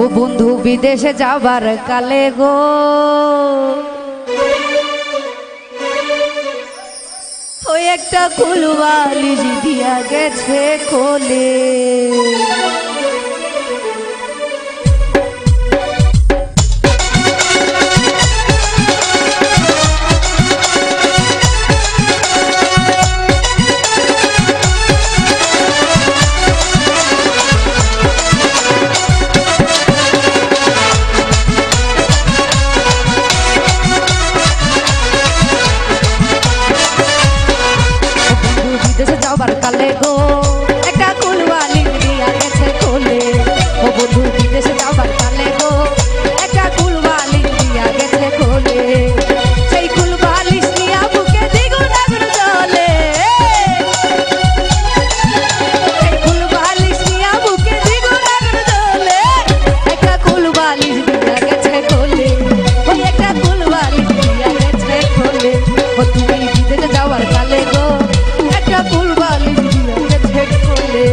ও বন্ধু বিদেশে যাবার কালে গো ওই একটা কুলবালিশ দিয়া গেছে কোলে। বিদেশে যাবার কালে গো একটা কুলবালিশ দিয়া গেছে কোলে। ও বন্ধু বিদেশে যাবার কালে গো একটা কুলবালিশ দিয়া গেছে কোলে। সেই কুলবালিশ নিয়া বুকে দ্বিগুণ আগুন জ্বলে, সেই কুলবালিশ নিয়া বুকে দ্বিগুণ আগুন জ্বলে। একটা কুলবালিশ দিয়া গেছে কোলে, ওই একটা কুলবালিশ দিয়া গেছে কোলে। ও তুমি বিদেশে যাবার কালে গো একটা কুলবালিশ দিয়া গেছে কোলে।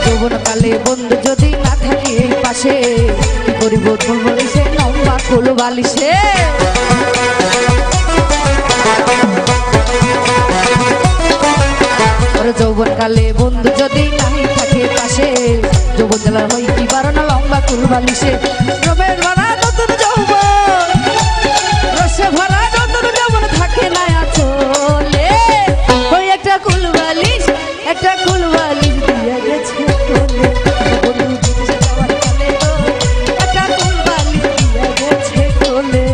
যৌবনকালে বন্ধু যদি না থাকে পাশে কি করিব কুলবালিশে লম্বা কুলবালিশে। যৌবনকালে বন্ধু যদি নাই থাকে পাশে যৌবন জ্বালার হই কি পারো না লম্বা কুলবালিশে। রবের ভরা নতুন যৌবন রসে ভরা নতুন যৌবন থাকে না আচলে। ওই একটা কুলবালিশ একটা কুলবালিশ দিয়া গেছে কোলে। বন্ধু বিদেশে যাওয়ার কালে গো একটা কুলবালিশ দিয়া গেছে কোলে।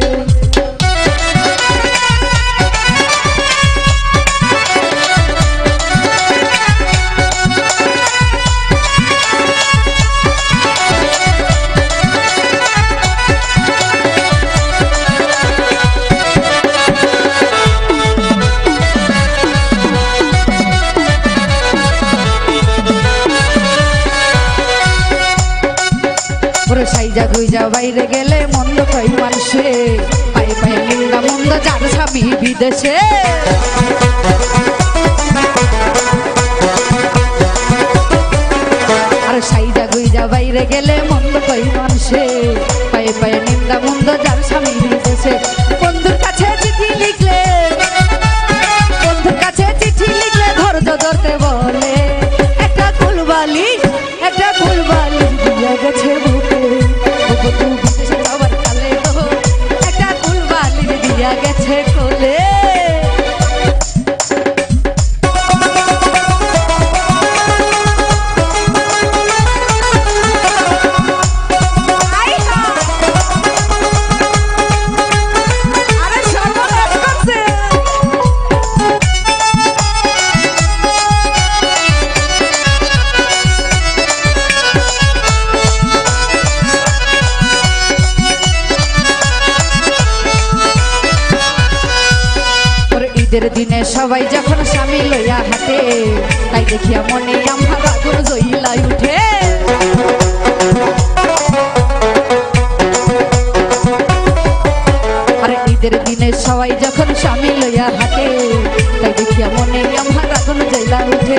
সাইজা গুইজা বাইরে গেলে মন্দ কই মানুষে, পায়ে পায়ে নিন্দা মন্দ যার স্বামী বিদেশে। আর সাইজা গুইজা বাইরে গেলে মন্দ কই মানুষে, পায়ে পায়ে নিন্দা মন্দ যার স্বামী বিদেশে। বন্ধুর কাছে চিঠি লিখলে, বন্ধুর কাছে চিঠি লিখলে ধৈর্য ধরতে বলে। একটা কুলবালিশ একটা কুলবালিশ দিয়া গেছে বুকে। বন্ধু বিদেশে যাবার কালে গো একটা কুলবালিশ দিয়া গেছে কোলে। ঈদের দিনে সবাই যখন স্বামী লইয়া হাতে, তাই দেখিয়া মনে আমার আগুন জ্বইলা উঠে। আরে ঈদের দিনে সবাই যখন স্বামী লইয়া হাতে, তাই দেখিয়া মনে আমার আগুন জ্বইলা উঠে।